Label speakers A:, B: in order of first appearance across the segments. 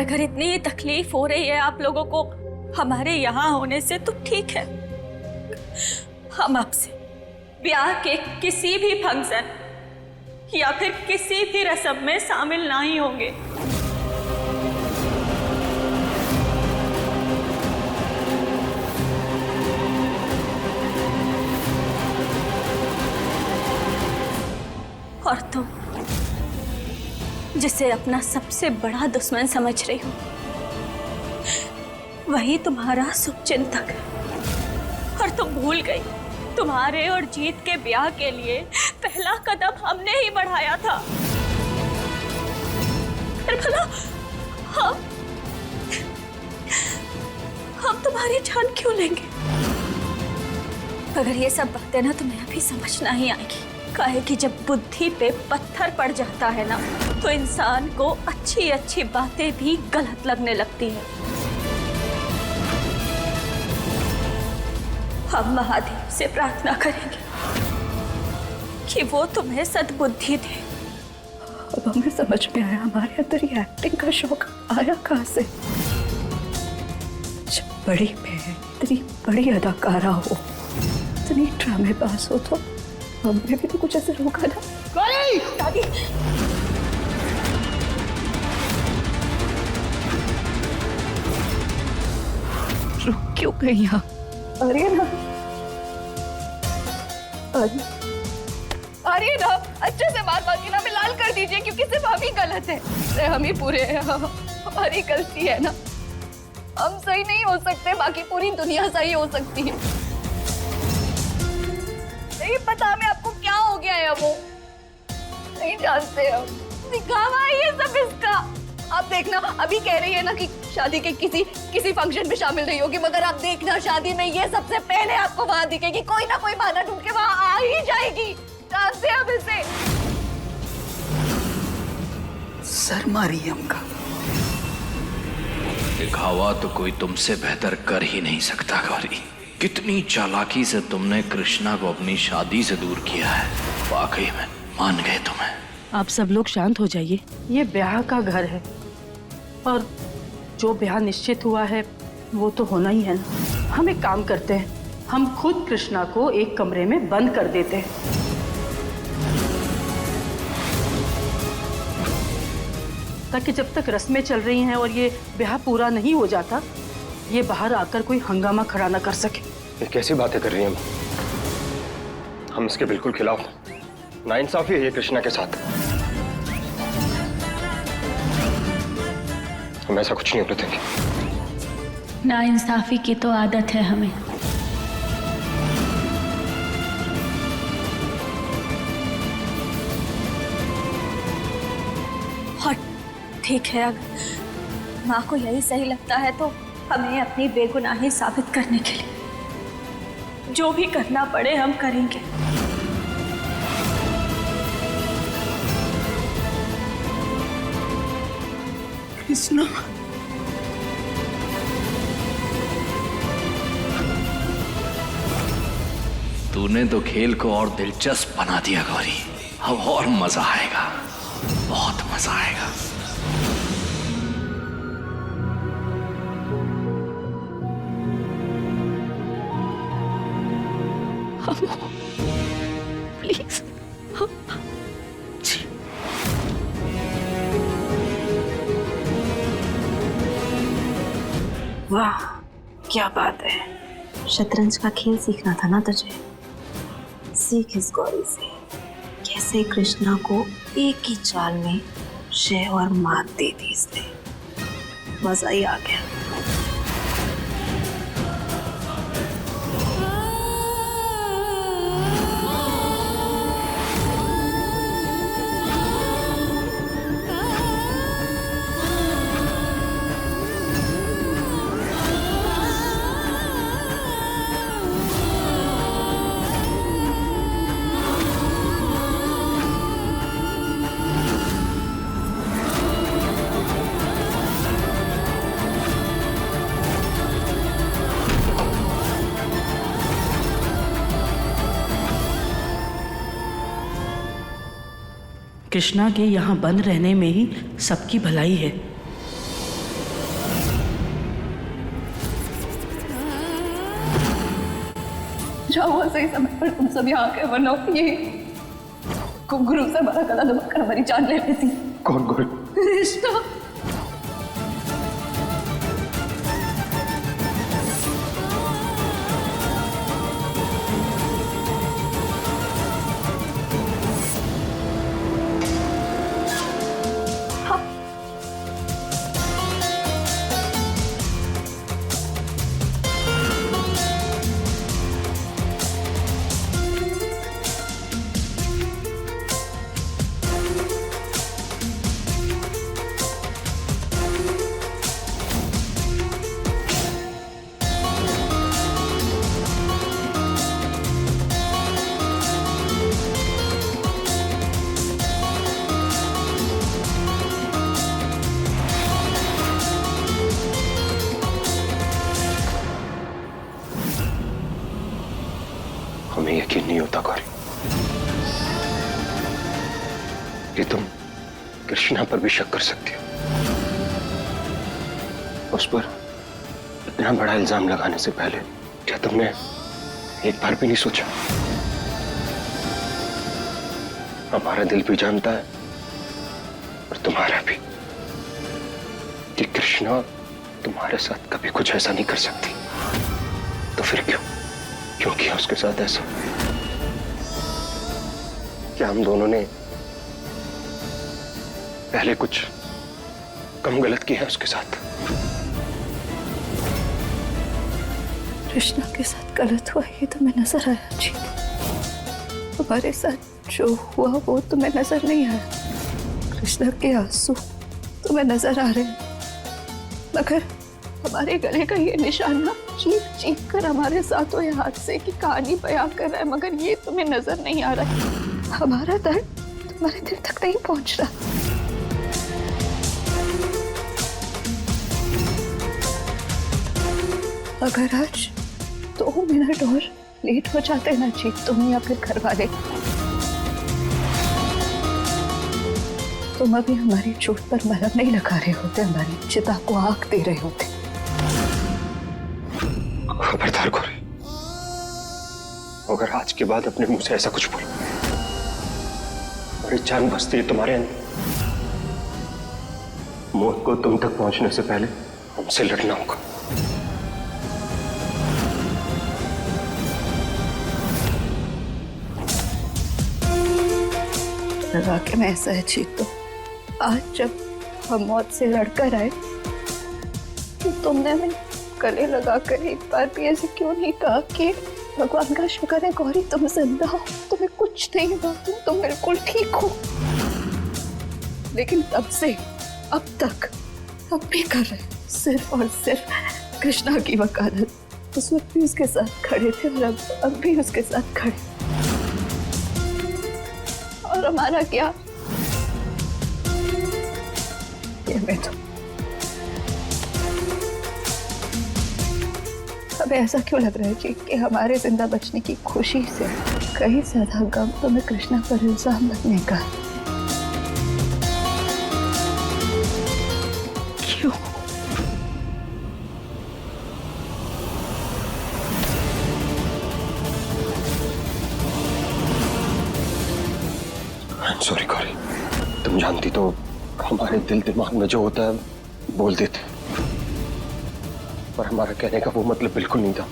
A: अगर इतनी तकलीफ हो रही है आप लोगों को हमारे यहाँ होने से तो ठीक है, हम आपसे ब्याह के किसी भी फंक्शन या फिर किसी भी रस्म में शामिल नहीं होंगे। और तुम जिसे अपना सबसे बड़ा दुश्मन समझ रही हो, वही तुम्हारा शुभचिंतक है। और तुम भूल गई, तुम्हारे और जीत के ब्याह के लिए पहला कदम हमने ही बढ़ाया था। फिर भला हम तुम्हारी जान क्यों लेंगे? अगर ये सब बातें ना तुम्हें अभी समझ नहीं आएगी। काहे कि जब बुद्धि पे पत्थर पड़ जाता है ना, तो इंसान को अच्छी अच्छी बातें भी गलत लगने लगती है। हम महादेव से प्रार्थना करेंगे कि वो तुम्हें सद्बुद्धि दे।
B: अब हमें समझ में आया हमारे अंदर ये एक्टिंग का शौक आया कहाँ से। जब बड़ी बहन इतनी बड़ी अदाकारा हो, इतनी ड्रामेबाज हो, तो हमने भी तो कुछ ऐसे रोका ना।
A: गौरी! दादी!
B: रुक क्यों गई यहाँ? अरे ना,
C: अरे ना, अच्छे से बात बात की ना, में लाल कर दीजिए क्योंकि सिर्फ हम ही गलत है, हम ही पूरे हैं। हमारी गलती है ना, हम सही नहीं हो सकते, बाकी पूरी दुनिया सही हो सकती है। नहीं पता हमें आपको क्या हो गया है, वो नहीं जानते हम। दिखावा है ये सब इसका। आप देखना, अभी कह रही है ना कि शादी के किसी फंक्शन में शामिल नहीं होगी, मगर आप देखना शादी में ये सबसे पहले आपको वहां दिखेगी, कोई ना कोई बहाना ढूंढ के वहां आ ही जाएगी। जानते हैं हम इसे।
B: सर मारी हमका।
D: दिखावा तो कोई तुमसे बेहतर कर ही नहीं सकता गौरी। कितनी चालाकी से तुमने कृष्णा को अपनी शादी से दूर किया है। वाकई में मान गए तुम्हें।
E: आप सब लोग शांत हो जाइए। ये ब्याह का घर है और जो ब्याह निश्चित हुआ है वो तो होना ही है ना। हम एक काम करते हैं, हम खुद कृष्णा को एक कमरे में बंद कर देते हैं, ताकि जब तक रस्में चल रही हैं और ये ब्याह पूरा नहीं हो जाता, ये बाहर आकर कोई हंगामा खड़ा ना कर सके।
F: ये कैसी बातें कर रही हैं? हम इसके बिल्कुल खिलाफ। नाइंसाफी है ये कृष्णा के साथ। हम ऐसा कुछ नहीं होने देंगे।
A: नाइंसाफी की तो आदत है हमें। और ठीक है, अगर माँ को यही सही लगता है तो हमें अपनी बेगुनाही साबित करने के लिए जो भी करना पड़े हम करेंगे।
B: कृष्णा,
D: तूने तो खेल को और दिलचस्प बना दिया गौरी। अब और मजा आएगा, बहुत मजा आएगा।
B: प्लीज।
C: वाह, क्या बात है। शतरंज का खेल सीखना था ना तुझे। सीख इस गौरी से कैसे कृष्णा को एक ही चाल में जय और मात दे दी इसने। मजा ही आ गया।
E: कृष्णा के यहाँ बंद रहने में ही सबकी भलाई है।
B: जाओ सही समय पर तुम सब यहाँ के, वरना ये गुरु से हमारा गला दबाकर हमारी जान ले लेती।
F: कौन गुरु?
B: कृष्णा।
F: हमें यकीन नहीं होता गौरी कि तुम कृष्णा पर भी शक कर सकती हो। उस पर इतना बड़ा इल्जाम लगाने से पहले क्या तुमने एक बार भी नहीं सोचा? हमारा दिल भी जानता है और तुम्हारा भी कि कृष्णा तुम्हारे साथ कभी कुछ ऐसा नहीं कर सकती। तो फिर क्यों किया उसके साथ ऐसा? क्या हम दोनों ने पहले कुछ कम गलत किया है उसके साथ?
B: कृष्णा के साथ गलत हुआ ये तुम्हें नजर आया जी? हमारे साथ जो हुआ वो तुम्हें नजर नहीं आया? कृष्णा के आंसू तुम्हें नजर आ रहे हैं, मगर हमारे गले का ये निशान ना चीख चीख कर हमारे साथ हुए हादसे की कहानी बयां कर रहा है, मगर ये तुम्हें नजर नहीं आ रहा। हमारा दर्द तुम्हारे दिल तक नहीं पहुंच रहा। अगर आज 2 मिनट और लेट हो जाते ना जी, तुम या फिर घर वाले, तुम अभी हमारी चोट पर मलहम नहीं लगा रहे होते, हमारी चिता को आग दे रहे होते।
F: खबरदार गौरी, अगर आज के बाद अपने मुंह से ऐसा कुछ बोलो, मेरी जान बसती है तुम्हारे अंदर। मौत को तुम तक पहुंचने से पहले हमसे लड़ना होगा।
B: वाकई में ऐसा है जीत। तो आज जब हम मौत से लड़कर आए तो तुमने हमें गले लगाकर एक बार भी ऐसे क्यों नहीं कहा कि भगवान का शुक्र है गौरी तुम जिंदा हो, तुम्हें कुछ नहीं हुआ, तुम बिल्कुल ठीक हो। लेकिन तब से अब तक अब भी कर रहे सिर्फ और सिर्फ कृष्णा की वकालत। उस वक्त भी उसके साथ खड़े थे और अब भी उसके साथ खड़े। और हमारा क्या? ये मैं तो हमें ऐसा क्यों लग रहा है जी कि हमारे जिंदा बचने की खुशी से कहीं ज्यादा गम तुम्हें कृष्णा पर इल्जाम लगने का। क्यों?
F: सॉरी गौरी, तुम जानती तो हमारे दिल दिमाग में जो होता है बोल देते, पर हमारा कहने का वो मतलब बिल्कुल नहीं था।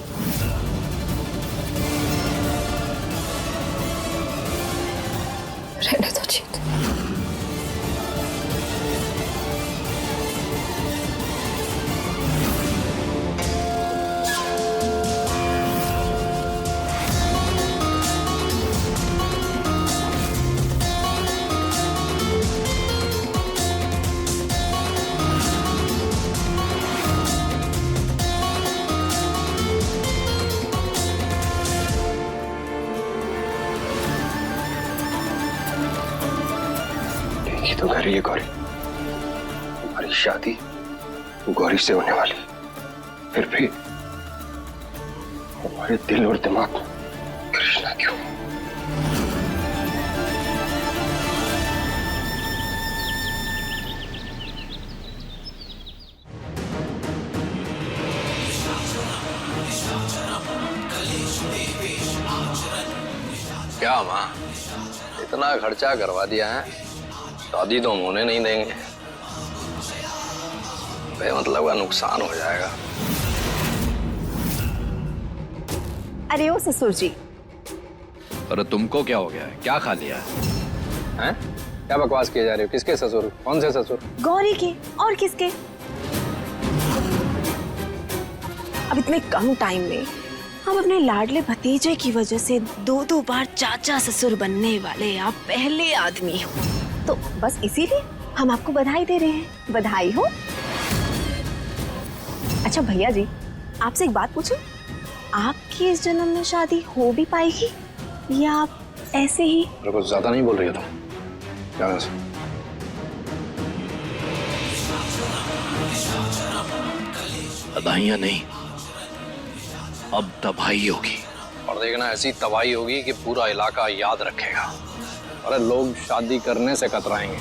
B: रहने दो जीत।
F: तो घर ही है गौरी, हमारी शादी गौरी से होने वाली, फिर भी हमारे दिल और दिमाग में कृष्णा क्यों?
G: कलेश देवी
D: क्या माँ, इतना खर्चा करवा दिया है, शादी तो हम होने नहीं देंगे। बेमतलब का नुकसान हो जाएगा।
C: अरे ओ ससुर जी,
D: अरे तुमको क्या हो गया है? क्या खा लिया है?
F: हैं? क्या बकवास किए जा रहे हो? किसके ससुर? कौन से ससुर?
C: गौरी के और किसके? अब इतने कम टाइम में हम अपने लाडले भतीजे की वजह से दो बार चाचा ससुर बनने वाले आप पहले आदमी हो, तो बस इसीलिए हम आपको बधाई दे रहे हैं। बधाई हो। अच्छा भैया जी, आपसे एक बात पूछूं? आपकी इस जन्म में शादी हो भी पाएगी या आप ऐसे ही?
F: अरे कुछ ज्यादा नहीं बोल रही हो तुम? क्या से?
D: बधाइयां नहीं, अब तबाही होगी।
F: और देखना ऐसी तबाही होगी कि पूरा इलाका याद रखेगा। अरे लोग शादी करने से कतराएंगे।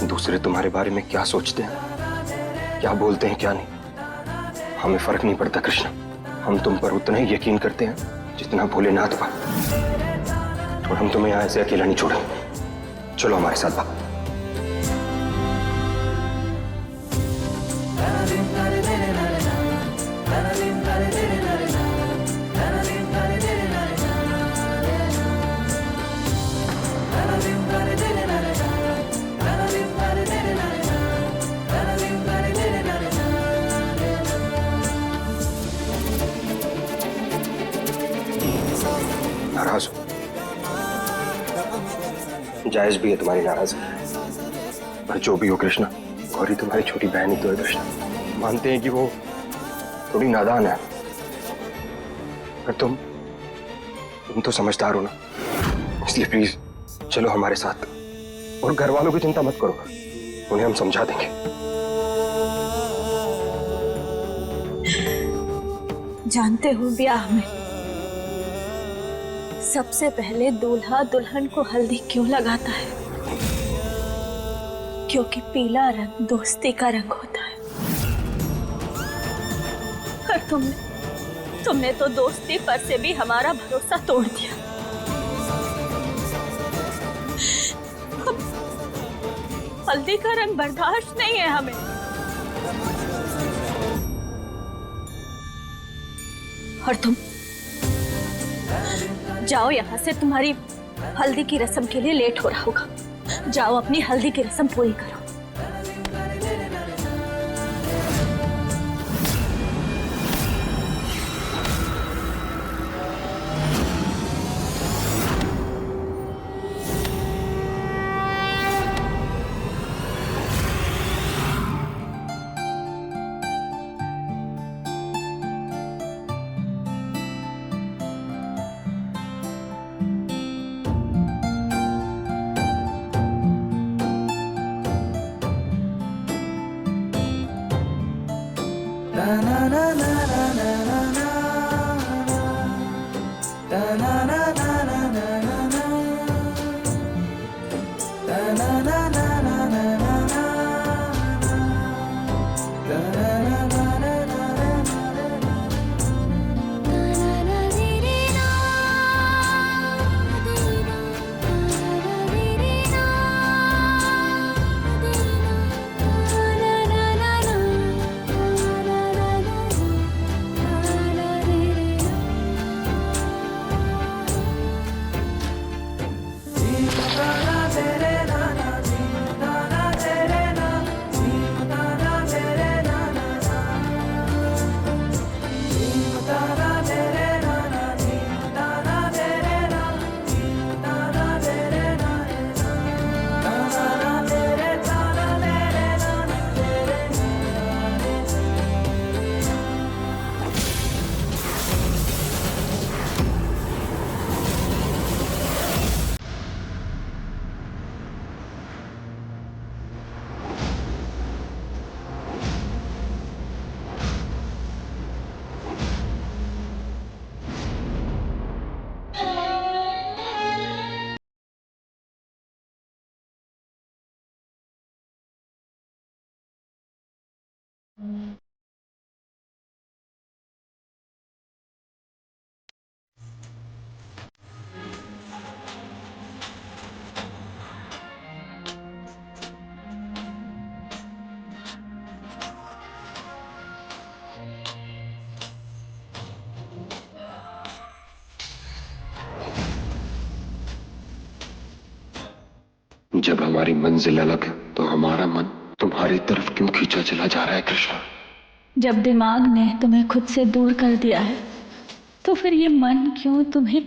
F: दूसरे तुम्हारे बारे में क्या सोचते हैं, क्या बोलते हैं, क्या नहीं, हमें फर्क नहीं पड़ता कृष्णा। हम तुम पर उतना ही यकीन करते हैं जितना भोलेनाथ पर। और हम तुम्हें यहाँ ऐसे अकेला नहीं छोड़ेंगे। चलो हमारे साथ बात। नाराज हो, जायज भी है तुम्हारी नाराजगी, पर जो भी हो कृष्णा, गौरी तुम्हारी छोटी बहन ही तो है कृष्णा। मानते हैं कि वो थोड़ी नादान है, पर तुम तो समझदार हो ना, इसलिए प्लीज चलो हमारे साथ। और घर वालों की चिंता मत करो, उन्हें हम समझा देंगे।
A: जानते हो, ब्याह में सबसे पहले दूल्हा दुल्हन को हल्दी क्यों लगाता है? क्योंकि पीला रंग दोस्ती का रंग होता है। और तुमने तो दोस्ती पर से भी हमारा भरोसा तोड़ दिया। हल्दी का रंग बर्दाश्त नहीं है हमें। और तुम जाओ यहाँ से, तुम्हारी हल्दी की रस्म के लिए लेट हो रहा होगा। जाओ अपनी हल्दी की रस्म पूरी करो।
F: जब हमारी मंजिल अलग है तो हमारा मन तुम्हारी तरफ क्यों खींचा चला जा रहा है कृष्णा?
A: जब दिमाग ने तुम्हें खुद से दूर कर दिया है तो फिर ये मन क्यों तुम्हें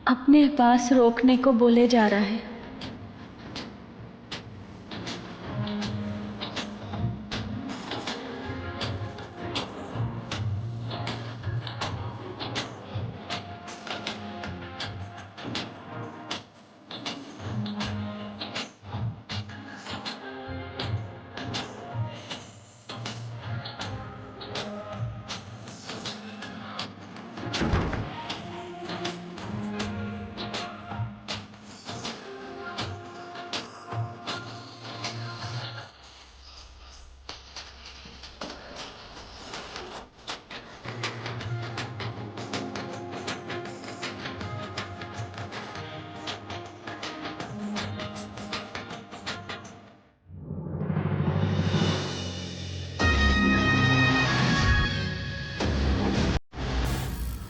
A: अपने पास रोकने को बोले जा रहा है?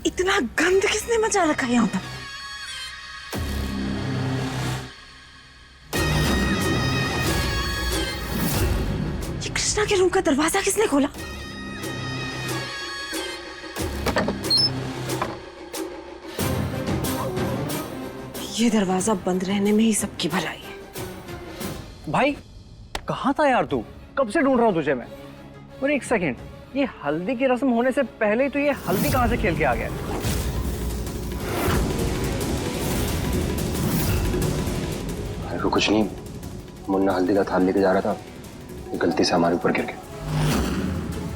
G: इतना गंद किसने मचा रखा है यहाँ पर? ये कृष्णा के रूम का दरवाजा किसने खोला? ये दरवाजा बंद रहने में ही सबकी भलाई है।
H: भाई कहाँ था यार तू? कब से ढूंढ रहा हूँ तुझे मैं। और एक सेकंड, ये हल्दी की रस्म होने से पहले ही तो ये हल्दी कहाँ से खेल के आ गया?
F: अरे कुछ नहीं, मुन्ना हल्दी का थाल लेके जा रहा था, गलती से हमारे ऊपर गिर गया।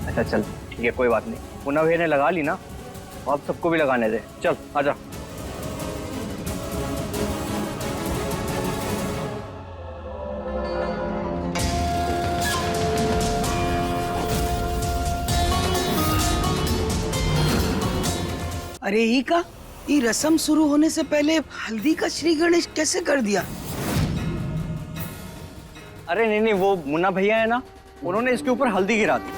H: अच्छा चल ठीक है, कोई बात नहीं। मुन्ना भैया ने लगा ली ना, अब सबको भी लगाने दे। चल आजा।
G: अरे ही का ये रस्म शुरू होने से पहले हल्दी का श्री गणेश कैसे कर दिया?
H: अरे नहीं नहीं, वो मुन्ना भैया है ना, उन्होंने इसके ऊपर हल्दी गिरा दी।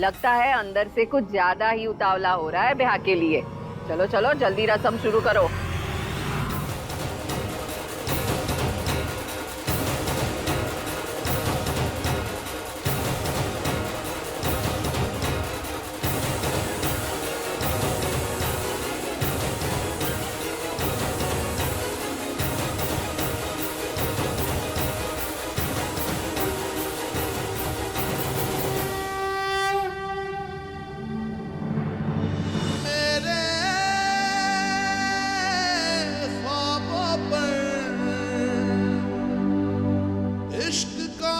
C: लगता है अंदर से कुछ ज्यादा ही उतावला हो रहा है ब्याह के लिए। चलो चलो जल्दी रस्म शुरू करो।
I: इश्क का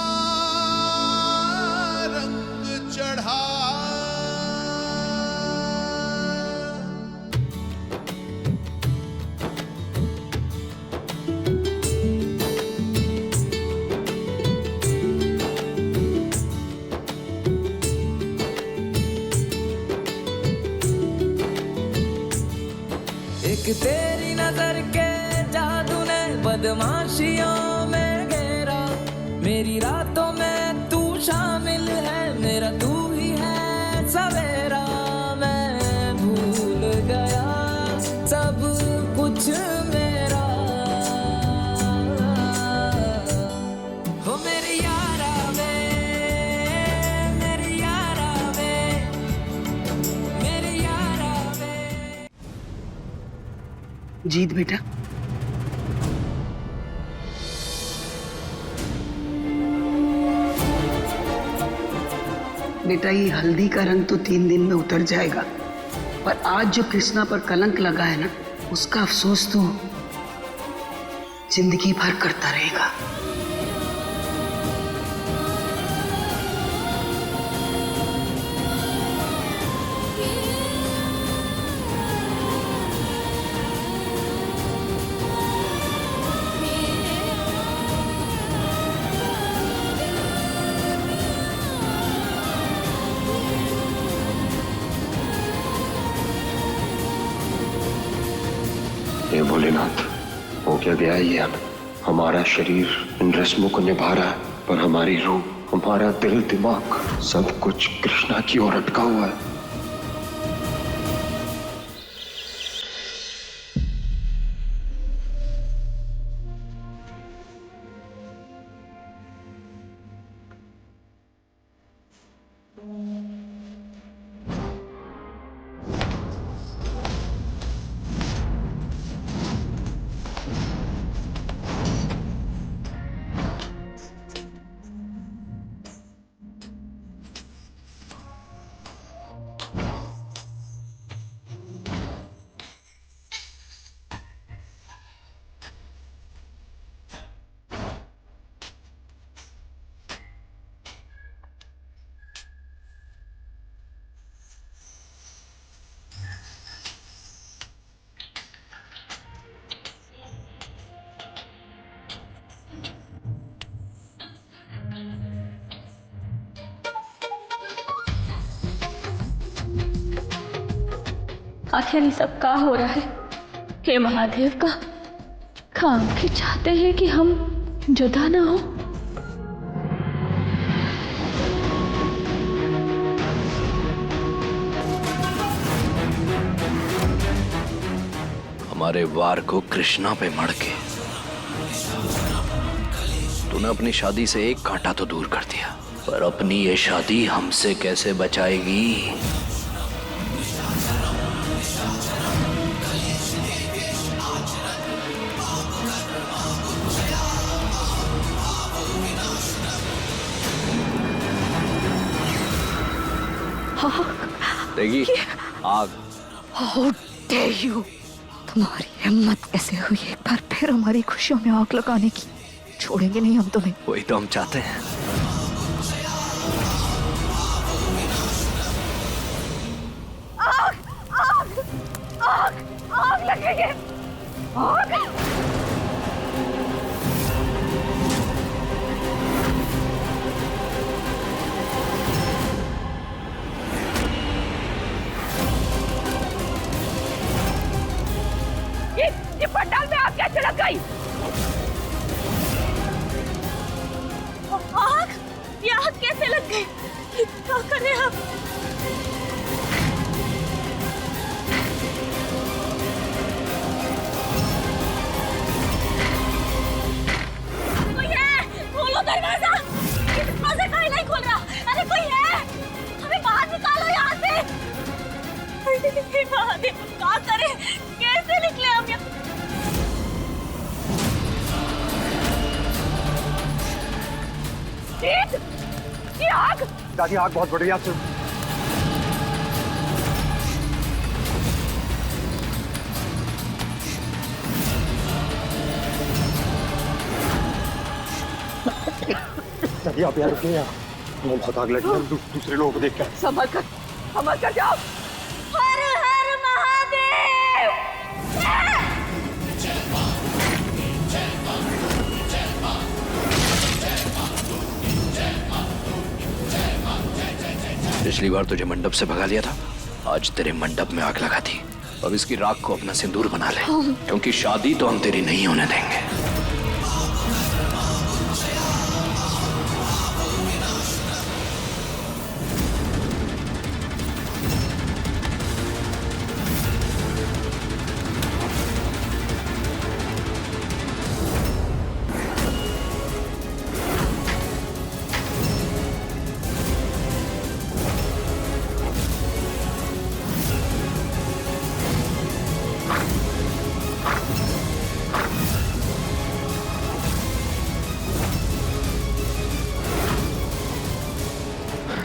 I: तेरी नजर के जादू ने बदमाशियों में घेरा, मेरी रातों में तू शामिल है, मेरा तू ही है सवेरा। मैं भूल गया सब कुछ मेरा, हो मेरी यारा वे, मेरी यारा वे, मेरी यारा वे।
J: जीत बेटा, बेटा ये हल्दी का रंग तो 3 दिन में उतर जाएगा, पर आज जो कृष्णा पर कलंक लगा है ना, उसका अफसोस तो जिंदगी भर करता रहेगा।
F: हे भोलेनाथ, हो क्या गया ये हमें? हमारा शरीर इन रस्मों को निभा रहा है, पर हमारी रूह, हमारा दिल दिमाग सब कुछ कृष्णा की ओर अटका हुआ है।
A: आखिर ये सब का हो रहा है? हे महादेव का काम के चाहते हैं कि हम जुदा ना हो।
D: हमारे वार को कृष्णा पे मढ़ के तूने अपनी शादी से एक कांटा तो दूर कर दिया, पर अपनी ये शादी हमसे कैसे बचाएगी? देखी आग।
B: How dare you! तुम्हारी हिम्मत कैसे हुई एक बार फिर हमारी खुशियों में आग लगाने की? छोड़ेंगे नहीं हम तुम्हें।
D: वही तो हम चाहते हैं।
C: आग आग आग आग लगेगी, आग। ये पंडाल में आग कैसे लग गई?
A: आग? ये आग कैसे लग गई? क्या करें हम? कोई है? खोलो दरवाजा। ये दरवाजा काहे नहीं खोल रहा? अरे कोई है? हमें बाहर निकालो यहाँ से। हे महादेव, क्या करें? कैसे निकले हम यहाँ?
C: ये आग!
H: दादी आग बहुत बढ़ गई आपसे। दादी आप यहाँ रुकिए, यहाँ बहुत आग लगी है, दूसरे लोगों को देख कर।
C: संभल कर जाओ।
A: हर हर महादेव।
D: पिछली बार तुझे मंडप से भगा लिया था, आज तेरे मंडप में आग लगा थी। अब इसकी राख को अपना सिंदूर बना ले, क्योंकि शादी तो हम तेरी नहीं होने देंगे।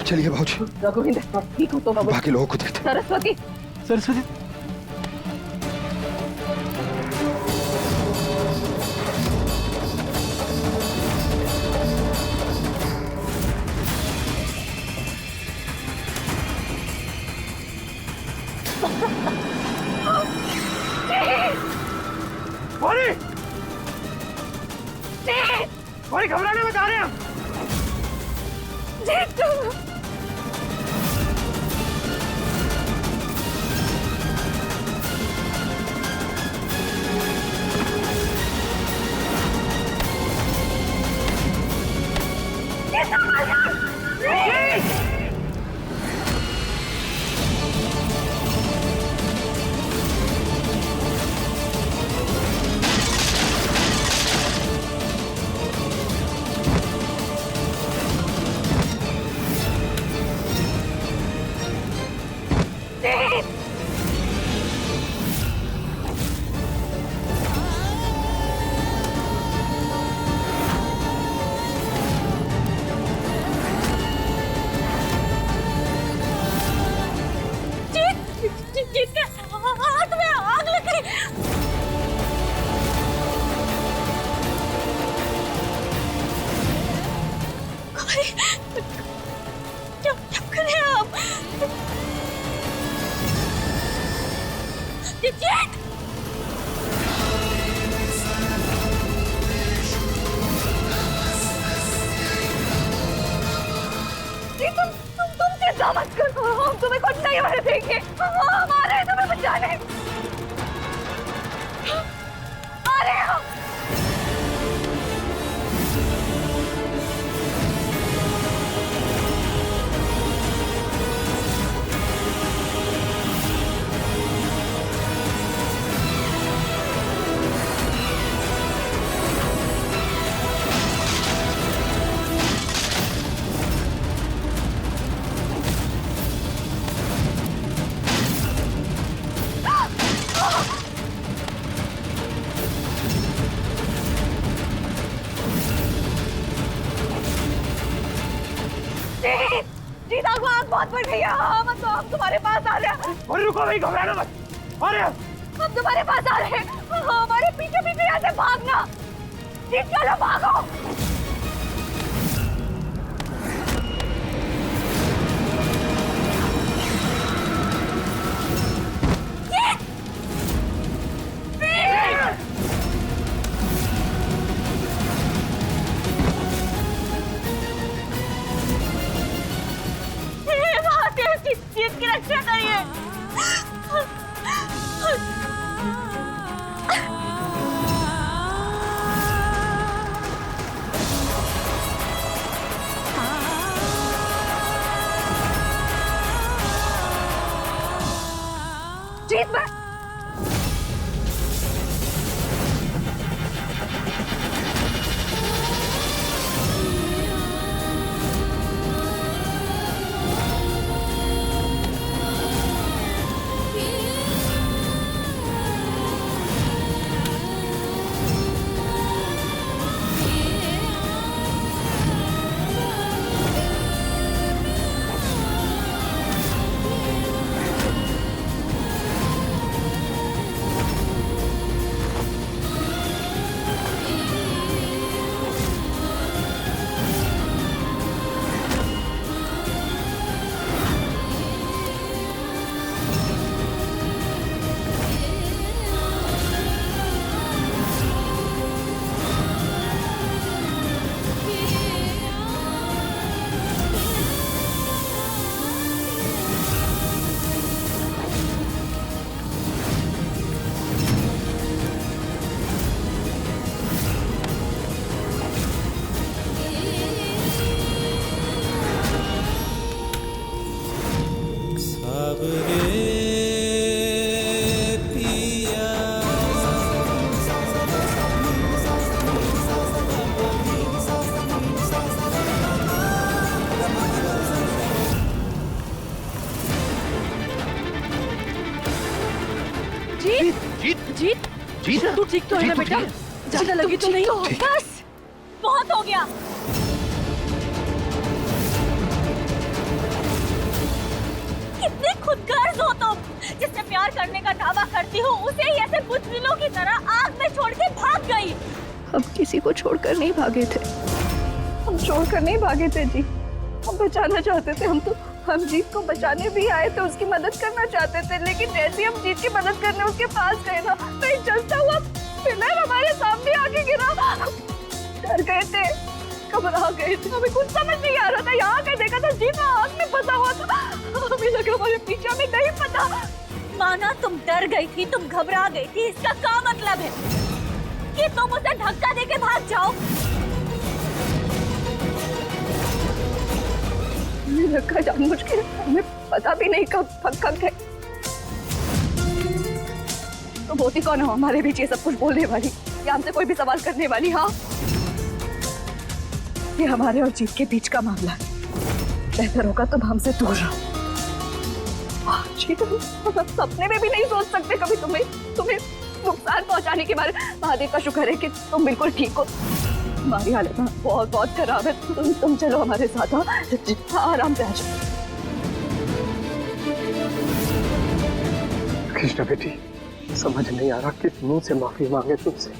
F: चलिए भाजी,
E: रघुविंदर ठीक हो तो
F: बाकी लोगों को देखते।
E: सरस्वती
H: सरस्वती
C: बड़ी घबराने में जा रहे हैं।
K: मत करो, हम तुम्हें कुछ नहीं होने देंगे। हम आ रहे हैं तुम्हें बचाने। आ रहे हो। जीत आग बहुत बढ़ गई है। हम तुम्हारे पास आ रहे हैं।
C: और रुको भाई, घबराना मत। अरे
K: हम तुम्हारे पास आ रहे हैं। हमारे पीछे पीछे यहाँ से भागना। जीत चलो भागो। जीत की रक्षा करिए। जीत में
E: ठीक तो है ना बेटा? ज्यादा लगी तो नहीं?
A: बस बहुत हो गया। कितने खुदगर्ज हो तुम। जिससे प्यार करने का दावा करती हो उसे ही ऐसे बुजदिलों की तरह आग में छोड़ के भाग गई।
B: हम किसी को छोड़कर नहीं भागे थे, हम छोड़कर नहीं भागे थे जी। हम बचाना चाहते थे। हम जीत को बचाने भी आए थे, उसकी मदद करना चाहते थे, लेकिन जैसे हम जीत की मदद करने उसके पास गए ना तो एक जलता हुआ पिलर हमारे सामने आके गिरा। डर गए थे, घबरा गए थे, हमें कुछ समझ नहीं आ रहा था। यहाँ के देखा था जीत आग में फंसा हुआ था, हमें लगा हमारे पीछे, हमें नहीं पता।
A: माना तुम डर गई थी, तुम घबरा गई थी, इसका क्या मतलब है कि तुम उसे धक्का देके भाग जाओ?
B: हमें लगा जानबूझ के, हमें पता भी नहीं कब थक गए। तो होती कौन हो हमारे बीच ये सब कुछ बोलने वाली या हमसे कोई भी सवाल करने वाली? हाँ, ये हमारे और जीत के बीच का मामला है। बेहतर होगा तुम हमसे दूर रहो। जीत, हम सपने में भी नहीं सोच सकते कभी तुम्हें नुकसान पहुंचाने के बारे। महादेव का शुक्र है कि तुम बिल्कुल ठीक हो। हमारी हालत बहुत बहुत खराब है। तुम चलो हमारे साथ। हाँ, आराम से आ जाओ।
F: कृष्णा बेटी, समझ नहीं आ रहा किस मुंह से माफी मांगे तुमसे।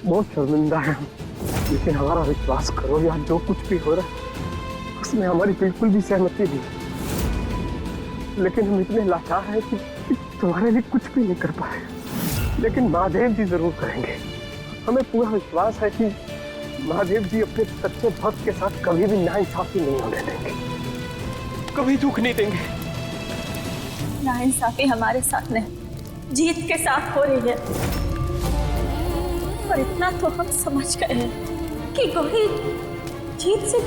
F: बहुत शर्मिंदा है हम, लेकिन हमारा विश्वास करो, यार जो कुछ भी हो रहा है उसमें हमारी बिल्कुल भी सहमति नहीं। लेकिन हम इतने लाचार हैं कि तुम्हारे लिए कुछ भी नहीं कर पाए, लेकिन महादेव जी जरूर करेंगे। हमें पूरा विश्वास है कि महादेव जी अपने सच्चे भक्त के साथ कभी भी नाइंसाफी नहीं होने देंगे, कभी दुख नहीं देंगे।
A: नाइंसाफी हमारे साथ नहीं, जीत के साथ हो रही है। और इतना तो हम समझ गए हैं कि गौरी जीत से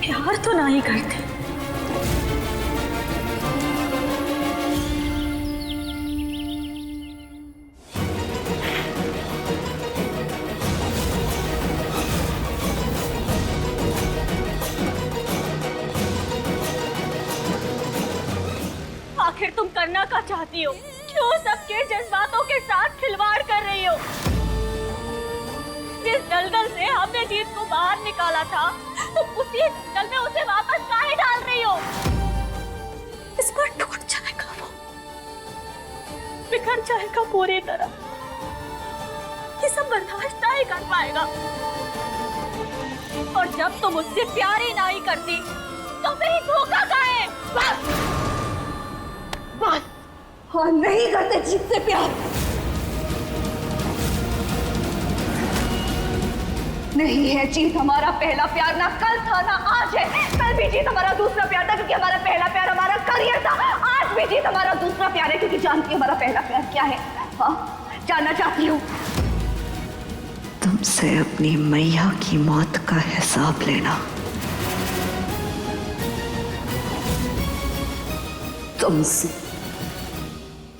A: प्यार तो नहीं करते। आखिर तुम करना क्या चाहती हो? क्यों सबके जज्बातों के साथ खिलवाड़ कर रही हो? जिस दलदल से हमने जीत को बाहर निकाला था, तुम उसी दलदल में उसे वापस काहे डाल रही हो? इस पर टूट जाएगा वो, बिखर जाएगा पूरी तरह। ये सब बर्दाश्त नहीं कर पाएगा। और जब तुम उससे प्यार ही नहीं करती तो फिर धोखा काहे?
B: बस, हाँ, नहीं करते जीत से प्यार। नहीं है जीत हमारा पहला प्यार, ना कल था ना आज है। कल भी जीत हमारा दूसरा प्यार था क्योंकि हमारा पहला प्यार हमारा करियर था। आज भी जीत हमारा दूसरा प्यार है क्योंकि जानती हूँ हमारा पहला प्यार क्या है। हाँ, जानना चाहती हूँ
L: तुमसे अपनी मैया की मौत का हिसाब लेना।
B: तुमसे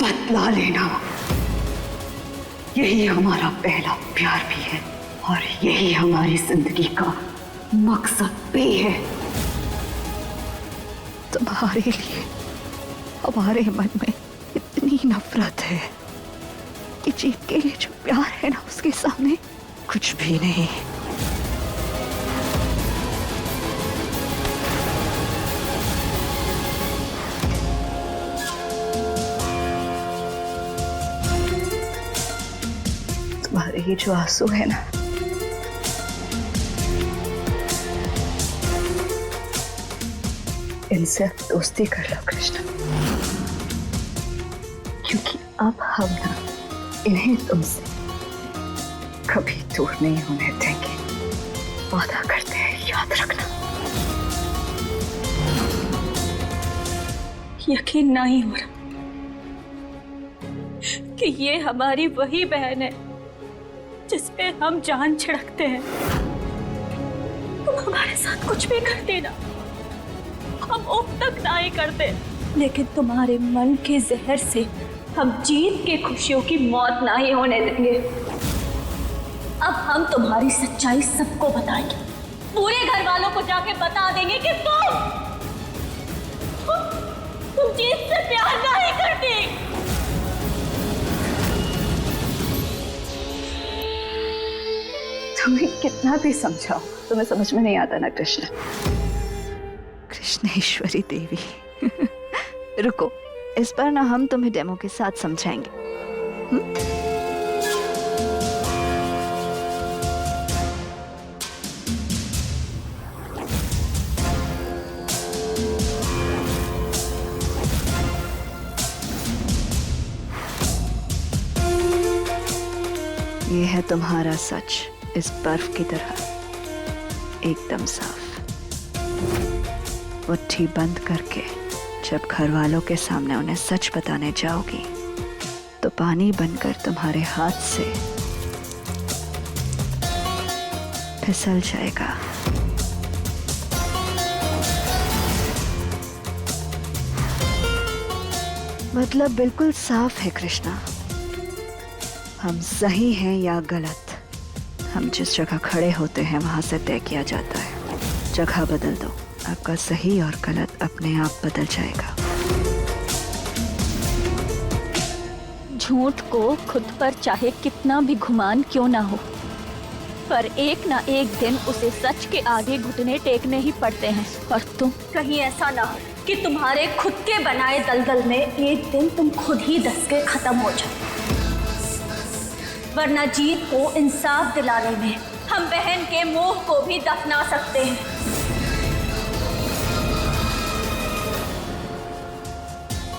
B: बदला लेना। यही हमारा पहला प्यार भी है और यही हमारी जिंदगी का मकसद भी है। तुम्हारे लिए हमारे मन में इतनी नफरत है कि जीत के लिए जो प्यार है ना, उसके सामने कुछ भी नहीं। तुम्हारे ये जो आंसू है ना, इनसे अब दोस्ती कर लो कृष्णा, क्योंकि अब हम ना इन्हें तुमसे कभी दूर नहीं होने देंगे। वादा करते हैं, याद रखना।
A: यकीन नहीं हो रहा कि ये हमारी वही बहन है जिस पे हम जान छिड़कते हैं। तुम हमारे साथ कुछ भी कर देना, हम उफ तक नहीं करते, लेकिन तुम्हारे मन के जहर से हम जीत के खुशियों की मौत नहीं होने देंगे। अब हम तुम्हारी सच्चाई सबको बताएंगे, पूरे घर वालों को जाके बता देंगे कि तुम जीत से प्यार नहीं करती।
B: तुम्हें कितना भी समझाओ तुम्हें समझ में नहीं आता ना कृष्ण। कृष्णेश्वरी देवी रुको, इस बार ना हम तुम्हें डेमो के साथ समझाएंगे। ये है तुम्हारा सच, इस बर्फ की तरह एकदम साफ। मुट्ठी बंद करके जब घर वालों के सामने उन्हें सच बताने जाओगी तो पानी बनकर तुम्हारे हाथ से फिसल जाएगा। मतलब बिल्कुल साफ है कृष्णा, हम सही हैं या गलत, हम जिस जगह खड़े होते हैं वहां से तय किया जाता है। जगह बदल दो, आपका सही और गलत अपने आप बदल जाएगा।
A: झूठ को खुद पर चाहे कितना भी घुमान क्यों ना हो, पर एक ना एक दिन उसे सच के आगे घुटने टेकने ही पड़ते हैं। और तुम, कहीं ऐसा ना हो कि तुम्हारे खुद के बनाए दलदल में एक दिन तुम खुद ही धंस के खत्म हो जाओ। वरना जीत को इंसाफ दिलाने में हम बहन के मोह को भी दफना सकते हैं।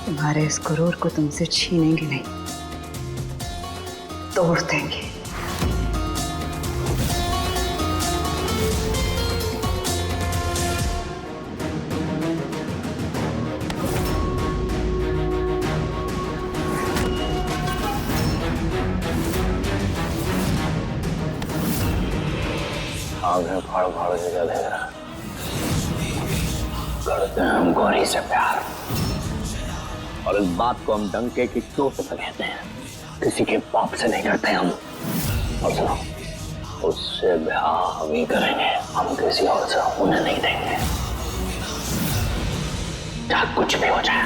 B: तुम्हारे इस गुरूर को तुमसे छीनेंगे नहीं, तोड़ देंगे।
D: आगे फाड़ फाड़ के क्या देख रहा? करते हैं हम गौरी से प्यार, और इस बात को हम डंके की चोट से कहते हैं, किसी के बाप से नहीं करते हम। और सुनो, उससे ब्याह हम ही करेंगे, हम किसी और से होने नहीं देंगे। चाहे कुछ भी हो जाए,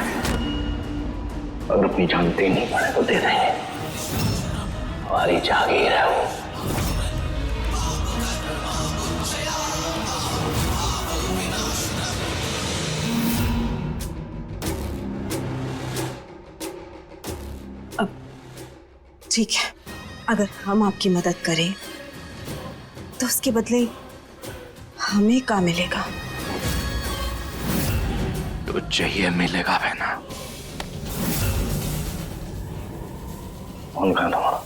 D: अगर अपनी जान देनी पड़े तो दे देंगे। हमारी जागीर है वो।
G: ठीक है, अगर हम आपकी मदद करें तो उसके बदले हमें क्या मिलेगा?
D: तो चाहिए मिलेगा बहना। फोन कहाँ तुम्हारा?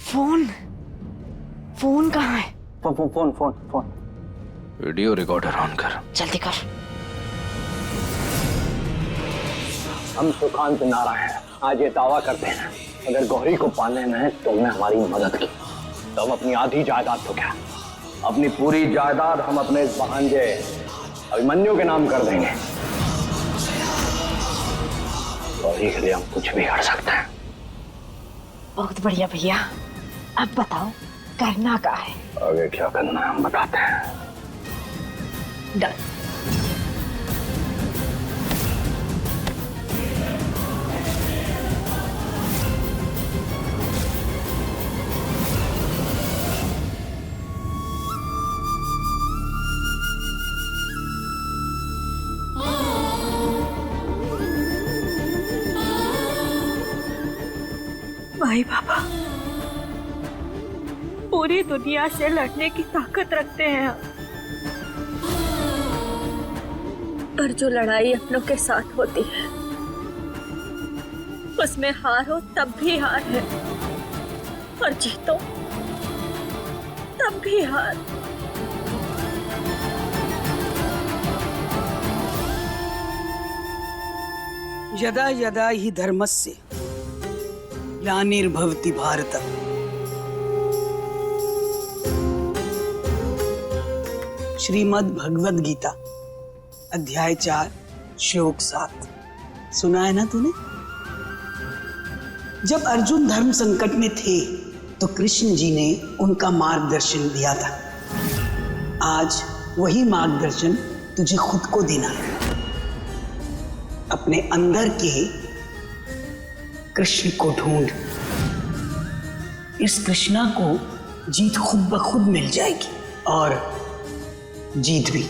G: फोन? फोन कहाँ है?
H: Phone phone phone phone.
D: Video recorder on कर।
G: जल्दी कर।
D: हम सुखांत नारायण आज ये दावा करते हैं, अगर गौरी को पाने में तुमने हमारी मदद की तो हम अपनी आधी जायदाद तो क्या, अपनी पूरी जायदाद हम अपने इस भांजे अभिमन्यु के नाम कर देंगे। गौरी के लिए हम कुछ भी कर सकते हैं।
G: बहुत बढ़िया भैया, अब बताओ करना क्या है?
D: आगे क्या करना है हम बताते हैं।
G: डन।
A: माई बाबा पूरी दुनिया से लड़ने की ताकत रखते हैं आप, पर जो लड़ाई अपनों के साथ होती है उसमें हार हो तब भी हार है, और जीतो तब भी हार।
J: यदा यदा हि धर्मस्य ग्लानिर्भवति भारत। श्रीमद् भगवद गीता अध्याय 4 श्लोक 7। सुना है ना तूने? जब अर्जुन धर्म संकट में थे तो कृष्ण जी ने उनका मार्गदर्शन दिया था। आज वही मार्गदर्शन तुझे खुद को देना है। अपने अंदर के कृष्ण को ढूंढ। इस कृष्णा को जीत खुद ब खुद मिल जाएगी और जीत भी।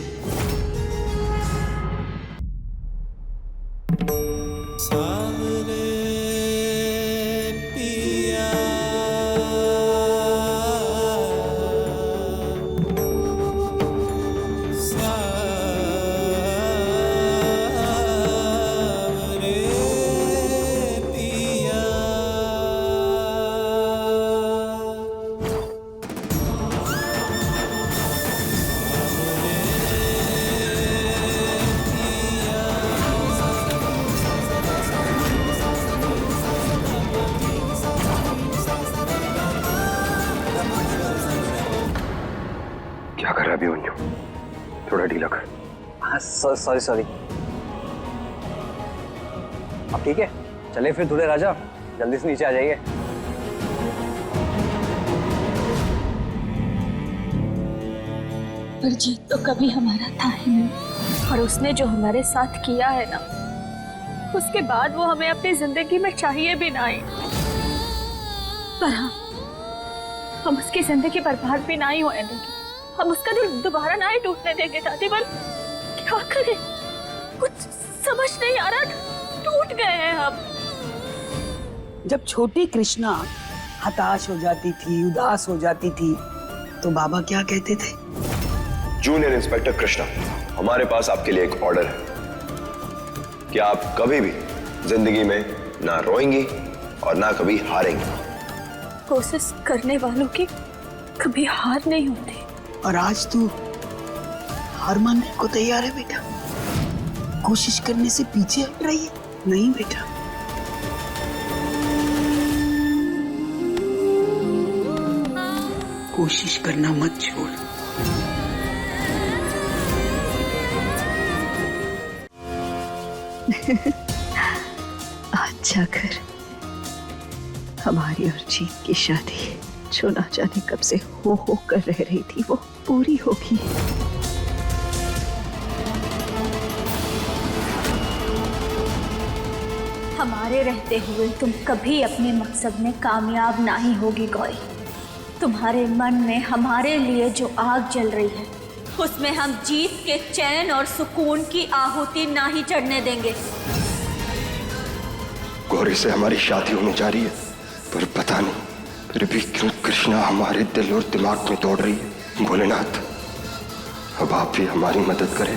F: क्या कर रहा है अभिमन्यु? थोड़ा ढीला कर।
H: हाँ सॉरी सॉरी। अब ठीक है, चले फिर दूल्हे राजा, जल्दी से नीचे आ जाइए।
A: पर जीत तो कभी हमारा था ही नहीं, और उसने जो हमारे साथ किया है ना, उसके बाद वो हमें अपनी जिंदगी में चाहिए भी नहीं। पर हाँ, हम उसकी जिंदगी बर्बाद भी नहीं होने देंगे, हम उसका दिल दोबारा नहीं टूटने देंगे दादी। पर क्या करें, कुछ समझ नहीं आ रहा, टूट गए हैं हम।
J: जब छोटी कृष्णा हताश हो जाती थी, उदास हो जाती थी, तो बाबा क्या कहते थे?
F: जूनियर इंस्पेक्टर कृष्णा, हमारे पास आपके लिए एक ऑर्डर है कि आप कभी भी जिंदगी में ना रोएंगी और ना कभी हारेंगी।
A: कोशिश करने वालों की कभी हार नहीं होती।
J: और आज तू हार मानने को तैयार है बेटा? कोशिश करने से पीछे हट रही है? नहीं बेटा, कोशिश करना मत छोड़।
L: आज जाकर हमारी और जीत की शादी जो ना जाने कब से हो कर रह रही थी, वो पूरी होगी।
A: हमारे रहते हुए तुम कभी अपने मकसद में कामयाब नहीं होगी गौरी। तुम्हारे मन में हमारे लिए जो आग जल रही है, उसमें हम जीत के चैन और सुकून की आहुति ना ही चढ़ने देंगे।
F: गौरी से हमारी शादी होने जा रही है, पर पता नहीं फिर भी क्यों कृष्णा हमारे दिल और दिमाग में दौड़ रही है। भोलेनाथ, अब आप भी हमारी मदद करें।